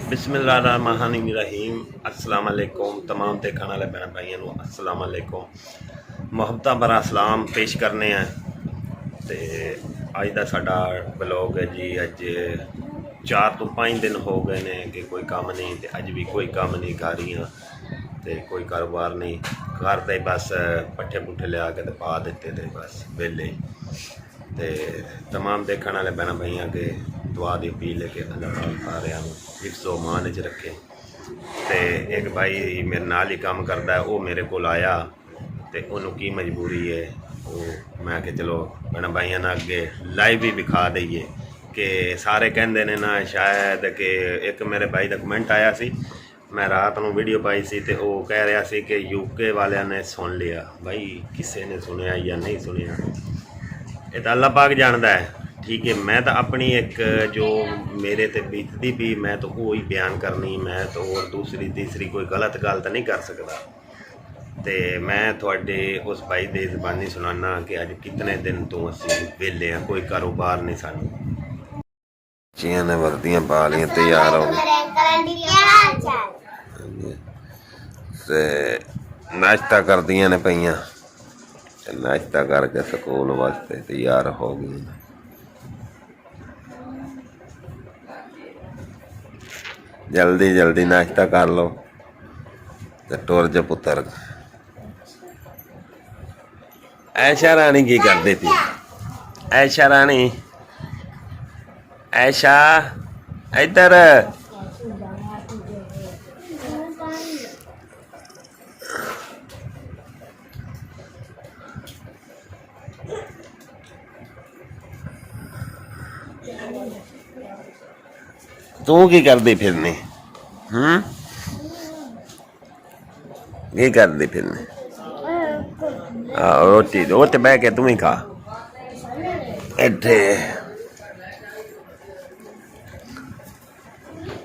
बिस्मिल्लाहिर्रहमानिर्रहीम अस्सलाम वालेकुम तमाम देखने वाले भैन भाइयों अस्सलाम वालेकुम मुहब्बत भरा सलाम पेश करने हैं। तो अज का साडा ब्लॉग है जी। अज 4 तो 5 दिन हो गए ने कि कोई काम नहीं, तो अज भी कोई काम नहीं कर रही हाँ, तो कोई कारोबार नहीं करते, बस पट्ठे पुट्ठे लिया के पा दिते थे बस वेले। तो तमाम देखने वाले भैन भाइयों के दुआ की अपील है कि अल्लाह पाक सारिਆਂ ਨੂੰ हिफ्ज़ो मान च रखे। तो एक भाई मेरे नाल ही काम करता है, वो मेरे को आया तो उन्होंने की मजबूरी है, वो मैं कि चलो भैन भाइयों ने अगे लाइव भी विखा दईए कि सारे कहते ने ना शायद कि एक मेरे भाई का कमेंट आया सी, मैं रात को वीडियो पाई सी तो वो कह रहा सी कि यूके वालिया ने सुन लिया। भाई किसी ने सुनिया या नहीं सुनिया ये तो अल्लाह पाक जानता है, ठीक है। मैं तो अपनी एक जो मेरे ते बीतती भी मैं तो वो ही बयान करनी, मैं तो और दूसरी तीसरी कोई गलत गल तो नहीं कर सकता। तो मैं थोड़े उस भाई दे ज़बानी सुनाना कि अज कितने दिन तो असी वेले हैं, कोई कारोबार नहीं सानू। चियां ने वर्दियां पा लियां तैयार हो नाश्ता कर दियां ने पईयां, नाश्ता करके स्कूल वास्ते तैयार हो गई। जल्दी जल्दी नाश्ता कर लो तो टुर जा पुत्र। ऐशा रानी की करती थी? ऐशा रानी, ऐशा इधर तू की करती फिरनी? की करती फिरनी? रोटी रोटी बह के तू ही खा इत्थे।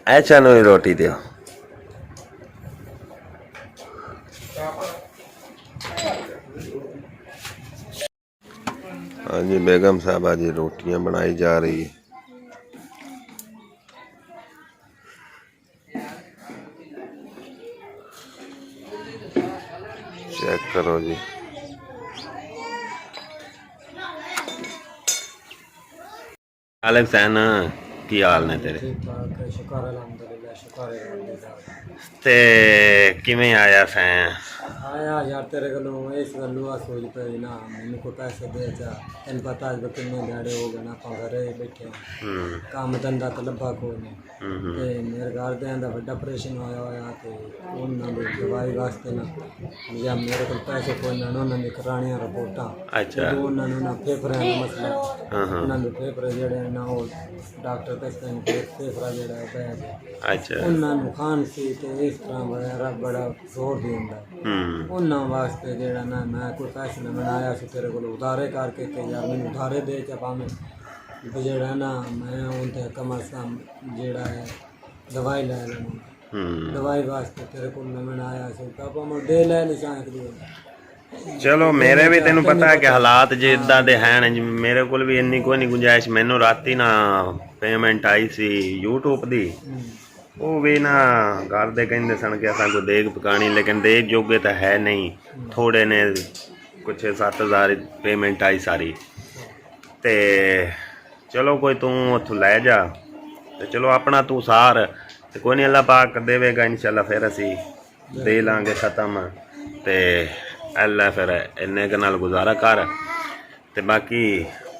ऐसा नु रोटी दो। हाँ जी बेगम साहबा जी रोटियां बनाई जा रही है। चेक करो जी। आलिफ सैन की हाल ने तेरे? ते किवें आया सैन? आया यार तेरे गलों इस गलों आ सोच पे ना मैंने को पैसे दे जा तेन पता है कितने दिहाड़े हो गए ना आप घरे बैठे काम धंधा तो लभा कोई नहीं। ते मेरे घर दे दा बड़ा ऑपरेशन होया ते उन्हां दी दवाई वास्ते ना या मेरे को पैसे कोई ना उन्हां दी कराणियां रिपोर्टां। अच्छा उन्हां नु ना फेफड़े दा मसला, उन्हां दे फेफड़े जेड़े ना वो डॉक्टर दसदे ने कि फेफड़ा जेड़ा है बैठ है। अच्छा उन्हां नु खांसी ते इस तरह वगैरह बड़ा जोर दिंदा उन्हां वास्ते जेड़ा ना मैं कोई पैसे ना बनाया सी तेरे को उधारे करके कि यार मैंने उधारे दे चा भावें जेड़ा ना मैं उनते कम अज कम जेड़ा है दवाई लै लैनी। दवाई वास्ते तेरे को मैं आया सी पापा मैं दे लै नहीं चाह। चलो मेरे भी तेन पता है कि हालात जो इदा दे हैं, मेरे को भी इन्नी कोई नहीं गुंजाइश। मैनू राती ना पेमेंट आई सी यूट्यूब की, वो भी ना घर दे कहते सन कि असा कोई देग पकानी, लेकिन देग जोगे तो है नहीं, थोड़े ने कुछ 7,000 पेमेंट आई सारी। तो चलो कोई तू उतों लै जा, तो चलो अपना तू सार, तो कोई नहीं अल्लाह पाक देवेगा इंशाल्लाह, फिर असी दे लाँगे ख़त्म। तो अल्लाह फिर इन्ने के नाल गुजारा कर। तो बाकी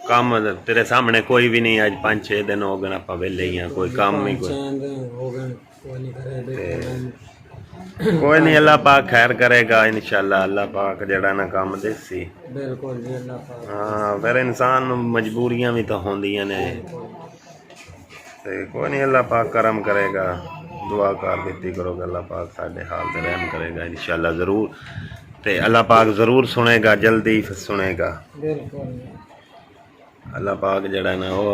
काम तेरे सामने कोई भी नहीं, अज 5-6 दिन हो गए आप वेले ही हाँ, कोई काम नहीं कोई नहीं। अल्लाह पाक खैर करेगा इंशाल्लाह। अल्लाह पाक जड़ा ना काम देसी बिल्कुल जी अल्लाह पाक। हाँ फिर इंसान मजबूरियां भी तो होंदियां ने, तो कोई नहीं अल्लाह पाक करम करेगा। दुआ कर दी करो अल्लाह पाक साडे हाल ते रहम करेगा इंशाल्लाह ज़रूर। तो अल्लाह पाक ज़रूर सुनेगा, जल्दी सुनेगा अल्लाह पाक जड़ा ना। वो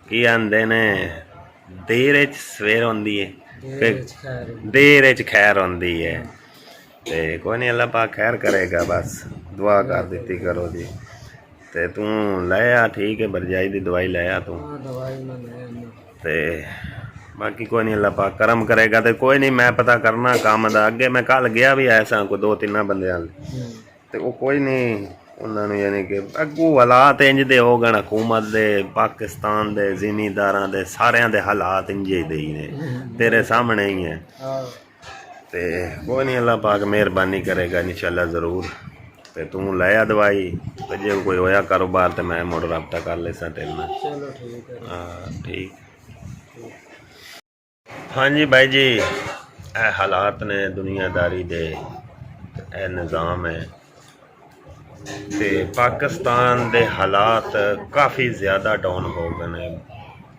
की आंदे ने देर च सवेर होंदी है, देर च खैर होंदी है। तो कोई नहीं अल्लाह पाक खैर करेगा, बस दुआ कर दी करो जी। ते तू लै आ, ठीक है, बरजाई दी दवाई लै आ तू। ते बाकी कोई नहीं, अल्लाह पाक करम करेगा तो कोई नहीं, मैं पता करना काम दा। अगे मैं कल गया भी ऐसा कोई 2-3 बंदियां ते वो कोई नहीं उन्होंने यानी कि अगू हालात इंज दे हो गए हुकूमत दे, पाकिस्तान दे जिमींदारां दे, सारियां दे हालात इंजे दे ही ने, तेरे सामने ही है। ते कोई नहीं, अल्लाह पाक मेहरबानी करेगा इंशाल्लाह ज़रूर। ते तू लै आ दवाई, ते जे कोई होया कारोबार तो मैं मुड़ रब्ता कर लेसा तेरे नाल। चलो ठीक है। हाँ ठीक। हाँ जी भाई जी, ए हालात ने दुनियादारी दे, ए निज़ाम है। ते पाकिस्तान दे हालात काफ़ी ज़्यादा डाउन हो गए ने,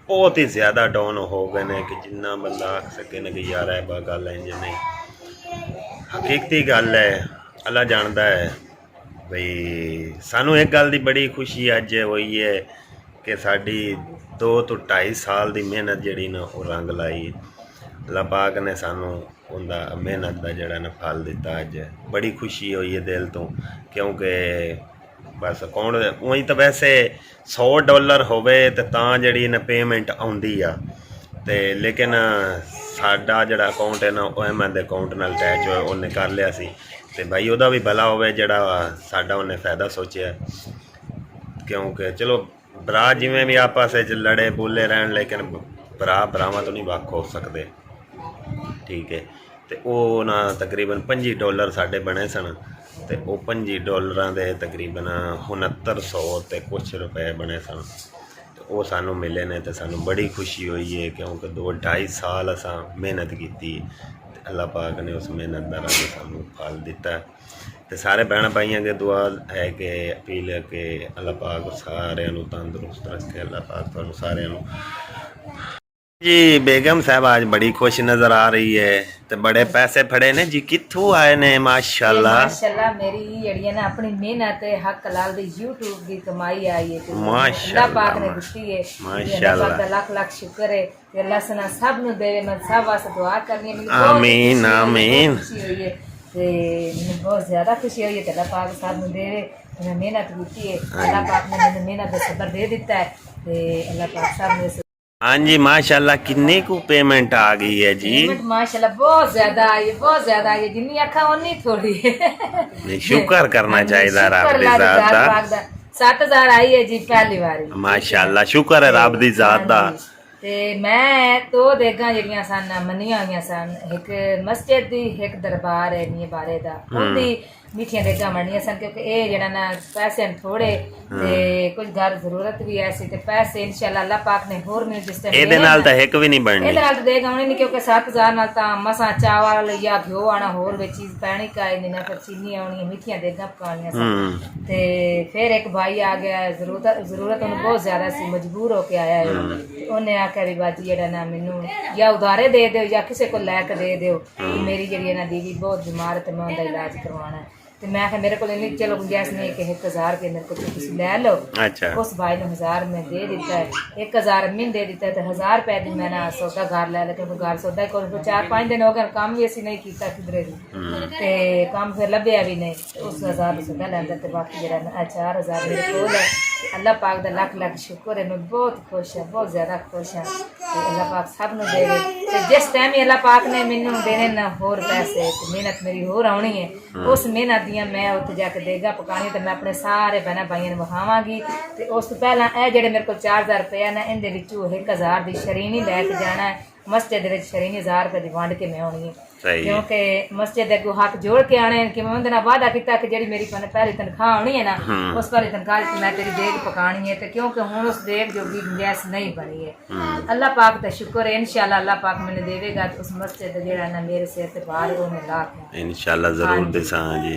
बहुत ही ज़्यादा डाउन हो गए ने कि जिन्ना बंदा आख सके न कि यार है गल इंज नहीं। हकीकती गल है, अल्लाह जानदा है बई। सानू एक गल दी बड़ी खुशी अज होई है कि साडी 2 तो 2.5 साल दी मेहनत जिहड़ी ना वो रंग लाई। अल्लाह पाक ने सानू उनका मेहनत का जड़ा ना फल दिता। अज बड़ी खुशी हुई है दिल तो, क्योंकि बस कौन उई तो वैसे $100 होवे तो जी ना पेमेंट आउंदी आ, ते लेकिन साडा जड़ा अकाउंट है ना वो अहमद दे अकाउंट नाल अटैच हो, उन्हें कर लिया सी। ते भाई उहदा भी भला होवे जड़ा साडा उन्हें फ़ायदा सोचिया, क्योंकि चलो भरा जिमें भी आपस लड़े बोले रहन, लेकिन भरा भरावां तो नहीं वख हो सकते। ठीक है, तो वो ना तकरीबन $25 साढ़े बने सन, तो वो $25 के तकरीबन 6900 ते कुछ रुपए बने सन। तो वो सानू मिले ने, तो सानू बड़ी खुशी हुई है, क्योंकि 2-2.5 साल असां मेहनत की, अल्लाह पाक ने उस मेहनत का रंग सानू फल दिता। तो सारे भैन भाइयों की दुआ है कि अपील है कि अल्लाह पाक सारे तंदुरुस्त रखे। अल्लाह पाक तुहानू सारे जी। बेगम साहब आज बड़ी खुश नजर आ रही है, तो बड़े पैसे फड़े ने जी, कित्थों आए ने? माशाल्लाह माशाल्लाह, मेरी जड़ी है ना अपनी मेहनत हक हलाल दी YouTube दी कमाई आई है, माशाल्लाह अल्लाह पाक ने दिती है। माशाल्लाह, अल्लाह लाख लाख शुक्र है कि अल्लाह सना सब नु देवे। मैं सब वास्ते दुआ करनी है। आमीन आमीन। खुशी हुई है, ते मैंने बहुत ज्यादा खुशी हुई है कि अल्लाह पाक सब नु देवे। मैं मेहनत की है, अल्लाह पाक ने मैंने मेहनत दा सबर दे दिता है, ते अल्लाह पाक सब ने। हाँ जी माशाल्लाह, किन्नी को पेमेंट आ गई है जी? पेमेंट माशाल्लाह बहुत ज्यादा आई है, बहुत ज्यादा आई है, जिन्नी आखा उन्नी थोड़ी है। नहीं, शुक्र करना चाहिए रब दी जात दा। 7000 आई है जी पहली बारी। माशाल्लाह, शुक्र है रब दी जात दा। ते मैं तो देगा जड़ियां सन मनिया हुई सन, एक मस्जिद दी एक दरबार है नी बारे दा, उनदी मीठियां देगा मनिया सन, क्योंकि ये जड़ा ना पैसे थोड़े ते कुछ घर जरूरत भी ऐसी, ते पैसे इंशाल्लाह अल्लाह पाक ने होर मिल जिस टाइम ਇਹਦੇ ਨਾਲ ਤਾਂ ਇੱਕ ਵੀ ਨਹੀਂ ਬਣਨੀ। ਇਹਦੇ ਨਾਲ ਦੇਗਾ ਉਹਨੇ ਨਹੀਂ, क्योंकि 7000 ਨਾਲ ਤਾਂ ਮਸਾਂ ਚਾਵਲ ਜਾਂ ਘਿਓ ਆਣਾ, ਹੋਰ ਵਿੱਚ ਚੀਜ਼ ਪੈਣੀ ਕਾਇ ਨਹੀਂ ਨਾ, ਫਿਰ ਚੀਨੀ ਆਉਣੀ, ਮਿੱਠੀਆਂ ਦੇਗਾ ਪਕਾਉਣੀਆਂ ਸਨ। ਤੇ ਫਿਰ ਇੱਕ ਭਾਈ ਆ ਗਿਆ, ਜ਼ਰੂਰਤ ਉਹਨੂੰ ਬਹੁਤ ਜ਼ਿਆਦਾ ਸੀ, ਮਜਬੂਰ ਹੋ ਕੇ ਆਇਆ ਹੈ। ਉਹਨੇ ਆਖਿਆ ਵੀ ਬਾਜੀ ਜਿਹੜਾ ਨਾ ਮੈਨੂੰ ਜਾਂ ਉਧਾਰੇ ਦੇ ਦਿਓ ਜਾਂ ਕਿਸੇ ਕੋਲ ਲੈ ਕੇ ਦੇ ਦਿਓ, ਮੇਰੀ ਜਿਹੜੀ ਨਾ ਦੀਦੀ ਬਹੁਤ ਬਿਮਾਰ ਹੈ ਤੇ ਮੈਂ ਉਹਦਾ ਇਲਾਜ ਕਰਵਾਉਣਾ है। तो मैं आखिया मेरे को नहीं, चलो गुंजाइश नहीं कि 1000 के मेरे को तुम ले लो। अच्छा। उस भाई ने 1000 में दे दिता है, 1000 में दे दिता है, तो 1000 रुपए दी मैंने सौदा घर ले लिया, क्योंकि घर सौदा को 4-5 दिन हो गए, काम भी ऐसी नहीं किया किधरे भी, ते काम फिर लभ्या भी नहीं। तो उस 1000 सौदा लेंदा, ते बाकी जरा 4000 मेरे कोल है। अल्लाह पाक दा लाख लाख शुक्र है, मैं बहुत खुश हाँ, बहुत ज्यादा खुश हाँ। तो अल्लाह पाक सब नूं देवे, ते जिस टाइम ही अल्लाह पाक ने मैनू देने ना होर पैसे, तो मेहनत मेरी होर आउणी है, उस मेहनत मैं उत्थे जाके देगा पकानी, तो मैं अपने सारे बहना भाइयों को विखावांगी। तो उस तो पहला ए जेडे मेरे को 4000 रुपया ना, इनदे विचों 1000 दी शरीनी लैके जाना है मस्जिद दे विच, शरीनी 1000 रुपए दी वंड के मैं आउणी है, क्योंकि मस्जिद अगों हाथ जोड़ के आने कि मैं उनके नाल वादा किया कि जी मेरी पहली तनख्वाह आनी है ना, उस पहली तनख्वाह मैं तेरी देग पकानी है। तो क्योंकि हुण उस देग जोगी गुंजाइश नहीं बनी है। अल्लाह पाक दा शुक्र है, इंशाल्लाह अल्लाह पाक मैंने देवेगा, तो उस मस्जिद जेड़ा ना मेरे सिर ते बाहर वो मैं ला के इंशाल्लाह जरूर दिसां जी।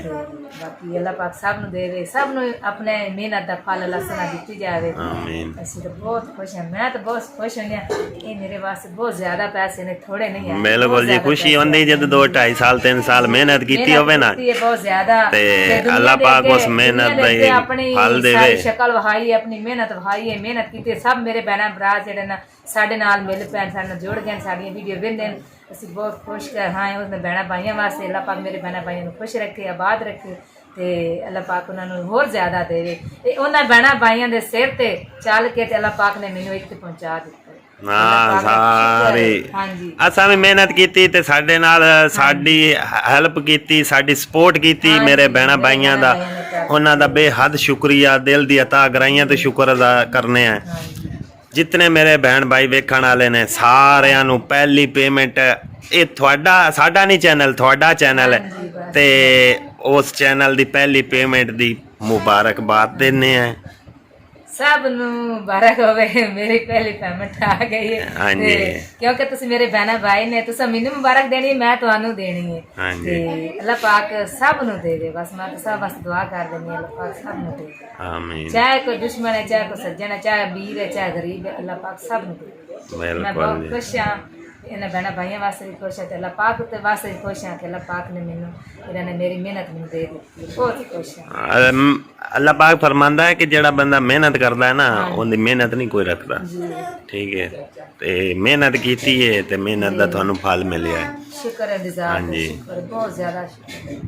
बाकी अल्लाह पाक सब नूं देवे, सब नूं अपने मेहनत दा फल अल्लाह सना दित्ती जावे। आमीन। असीं तो बहुत खुश हैं, मैं तो बहुत खुश होनी हां। ये मेरे वास्ते बहुत ज्यादा पैसे ने, थोड़े नहीं है। बिल्कुल जी, खुशी होंदी जब 2-2.5 साल 3 साल मेहनत की होवे ना, बहुत ज्यादा, ते अल्लाह पाक उस मेहनत दा फल देवे। शक्ल वहाई है, अपनी मेहनत वहाई है, मेहनत की सब मेरे बहना भरा जेडे ना साडे नाल मिल पैन, साडे नाल जुड़ गए, साडियां वीडियो वेंदे ने, असीं बहुत खुश हाँ उसने बहना भाइयों वास्ते। अल्लाह पाक मेरे बहना भाइयों को खुश रखे, आबाद रखे, ते अल्लाह पाक उन्होंने होर ज्यादा देवे। उन्होंने बहना भाइयों के सिर ते चल के अल्लाह पाक ने मैनू इत्थे पहुँचा दिता। ਹਾਂ ਸਾਰੇ ਹਾਂਜੀ ਅਸਾਂ ਵੀ ਮਿਹਨਤ ਕੀਤੀ ਤੇ ਸਾਡੇ ਨਾਲ ਸਾਡੀ ਹੈਲਪ ਕੀਤੀ, ਸਾਡੀ ਸਪੋਰਟ ਕੀਤੀ ਮੇਰੇ ਭੈਣਾਂ ਭਾਈਆਂ ਦਾ, ਉਹਨਾਂ ਦਾ ਬੇਹੱਦ ਸ਼ੁਕਰੀਆ, ਦਿਲ ਦੀ ਅਤਾ ਗਰਾਈਆਂ ਤੇ ਸ਼ੁਕਰ ਅਦਾ ਕਰਨੇ ਆ। ਹਾਂਜੀ ਜਿਤਨੇ ਮੇਰੇ ਭੈਣ ਭਾਈ ਵੇਖਣ ਵਾਲੇ ਨੇ ਸਾਰਿਆਂ ਨੂੰ ਪਹਿਲੀ ਪੇਮੈਂਟ, ਇਹ ਤੁਹਾਡਾ ਸਾਡਾ ਨਹੀਂ ਚੈਨਲ, ਤੁਹਾਡਾ ਚੈਨਲ ਹੈ ਤੇ ਉਸ ਚੈਨਲ ਦੀ ਪਹਿਲੀ ਪੇਮੈਂਟ ਦੀ ਮੁਬਾਰਕਬਾਦ ਦਿੰਦੇ ਆ। ਸਭ ਨੂੰ ਮੁਬਾਰਕ ਹੋਵੇ, ਮੇਰੀ ਪਹਿਲੀ ਪੇਮੈਂਟ ਆ ਗਈ ਹੈ ਹਾਂਜੀ। ਤੇ ਕਿਉਂਕਿ ਤੁਸੀਂ ਮੇਰੇ ਭੈਣਾਂ ਭਾਈ ਨੇ, ਤੁਸੀਂ ਮੈਨੂੰ ਮੁਬਾਰਕ ਦੇਣੀ ਹੈ, ਮੈਂ ਤੁਹਾਨੂੰ ਦੇਣੀ ਹੈ ਹਾਂਜੀ। ਤੇ ਅੱਲਾਹ ਪਾਕ ਸਭ ਨੂੰ ਦੇਵੇ, ਬਸ ਮੈਂ ਤਾਂ ਸਭ ਵਾਸਤੇ ਦੁਆ ਕਰ ਦਿੰਦੀ ਹਾਂ, ਅੱਲਾਹ ਪਾਕ ਸਭ ਨੂੰ ਦੇਵੇ, ਆਮੀਨ। ਚਾਹੇ ਕੋਈ ਦੁਸ਼ਮਣ ਹੈ, ਚਾਹੇ ਕੋਈ ਸੱਜਣ ਹੈ, ਚਾਹੇ ਅਮੀਰ ਹੈ, ਚਾਹੇ ਗਰੀਬ ਹੈ, ਅੱਲਾਹ ਪਾਕ ਸਭ ਨੂੰ ਦੇਵੇ। ਮੈਂ ਬਹੁਤ ਬਿਲਕੁਲ ਖੁਸ਼ ਹਾਂ, ਇਹਨਾਂ ਭੈਣਾਂ ਭਾਈਆਂ ਵਾਸਤੇ ਵੀ ਖੁਸ਼ ਹਾਂ ਤੇ ਅੱਲਾਹ ਪਾਕ ਉੱਤੇ ਵਾਸਤੇ ਵੀ ਖੁਸ਼ ਹਾਂ ਕਿ ਅੱਲਾਹ ਪਾਕ ਨੇ ਮੈਨੂੰ, ਇਹਨਾਂ ਨੇ ਮੇਰੀ ਮਿਹਨਤ ਮੈਨੂੰ ਦੇ ਦਿੱਤੀ, ਬਹੁਤ ਹੀ ਖੁਸ਼ ਹਾਂ। ਅੱਲਾਹ ਪਾਕ ਫਰਮਾਂਦਾ ਹੈ ਕਿ ਜਿਹੜਾ ਬੰਦਾ ਮਿਹਨਤ ਕਰਦਾ ਹੈ ਨਾ, ਉਹਦੀ ਮਿਹਨਤ ਨਹੀਂ ਕੋਈ ਰੱਖਦਾ। ਠੀਕ ਹੈ, ਤੇ ਮਿਹਨਤ ਕੀਤੀ ਹੈ ਤੇ ਮਿਹਨਤ ਦਾ ਤੁਹਾਨੂੰ ਫਲ ਮਿਲਿਆ ਹੈ। ਸ਼ੁਕਰ ਹੈ ਦਿਜ਼ਾਰ, ਹਾਂਜੀ। ਸ਼ੁਕਰ ਬਹੁਤ ਜ਼ਿਆਦਾ ਸ਼ੁਕਰ।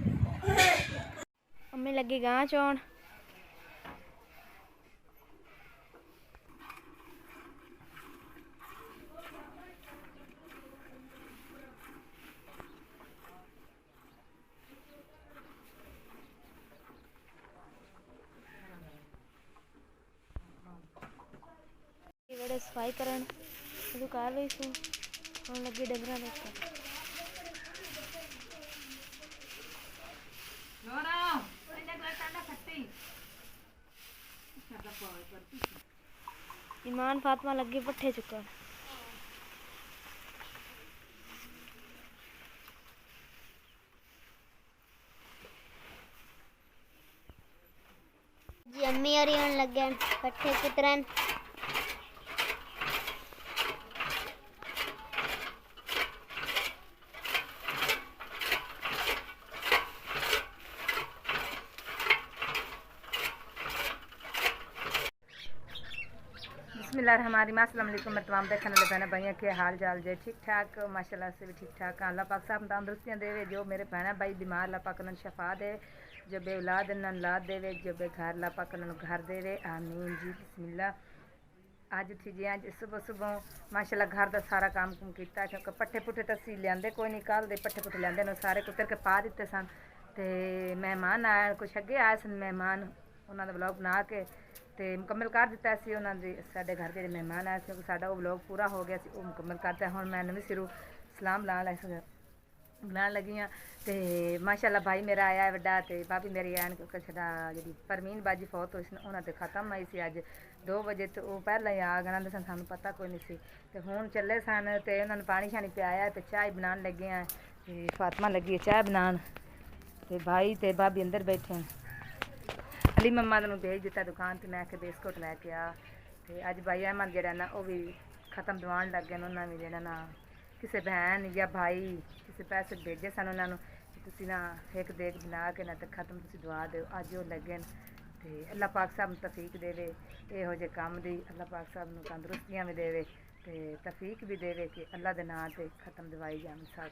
ਅੰਮੀ ਲੱਗੀ ਗਾਂ ਚੋਣ। ਵੇੜੇ ਸਫਾਈ ਕਰਨ ਉਹ ਕਰ ਰਹੀ ਸੀ, ਹੁਣ ਲੱਗੀ ਡੰਗਰਾਂ ਦੇ ਉੱਤੇ। ईमान फातिमा लगी पट्ठे चुका। जी अम्मी और लगे पट्ठे कुतरन। बिस्मिल्लाहिर्रहमानिर्रहीम, अस्सलाम वालेकुम। मैं तमाम देखने वाले बहन भाइयों के हाल चाल जे ठीक ठाक, माशाल्लाह से भी ठीक ठाक। अल्लाह पाक सब तंदुरुस्तियाँ देवे, जो मेरे बहन भाई बीमार अल्लाह पाक उन्हें शफा दे, जो बे औलाद उन्हें औलाद देवे, जो बे घर अल्लाह पाक उन्हें घर देवे, आमीन जी। बिस्मिल्लाह। अज थी जी अज सुबह सुबह माशाल्लाह घर का सारा काम कुम किया, क्योंकि पट्ठे पुट्ठे तो असी लिया कोई नहीं, कल दे पट्ठे पुट्ठे लिया सारे कुतर के पा दिते सन। तो मेहमान आए, कुछ अगे आए सन मेहमान, उन्होंने ब्लॉग बना के तो मुकम्मल कर दिता सी। उन्होंने साढ़े घर जो मेहमान आए थे, साडा वो ब्लॉग पूरा हो गया, वो मुकम्मल करता। हुण मैं नवीं सिरों सलाम लाण लगी हाँ। तो माशाल्लाह भाई मेरा आया वड्डा, तो भाभी मेरी आन क्योंकि साडा जी परमीन बाजी फौत होई सी, उन्होंने खत्म आई सी अज 2 बजे, तो वो पहले ही आ गए सन, सानूं पता कोई नहीं सी। तो हुण चले सन, तो उन्होंने पानी शानी पियाया, तो चाय बनान लगे हैं। तो फातिमा लगी है चाय बनान, तो भाई तो भाभी अंदर बैठे हैं। अली मम्मा ने भेज दिता दुकान, तो मैं आखे बिस्कुट लैके आ। तो अज भाई अहमद जरा ना वो भी खत्म दवान लग गए, उन्होंने भी जरा ना किसी बहन या भाई किसी पैसे भेजे सन उन्होंने, तुसी ना एक देग बना के ना तो खत्म तुसी दवा दो, अज वो लगे। तो अल्लाह पाक सब तफीक देवे इहो जे काम दी, अल्लाह पाक सब तंदुरुस्तियाँ भी देवे, तो तफीक भी देवे कि अल्लाह दे नाम ते खत्म दवाई जान सब।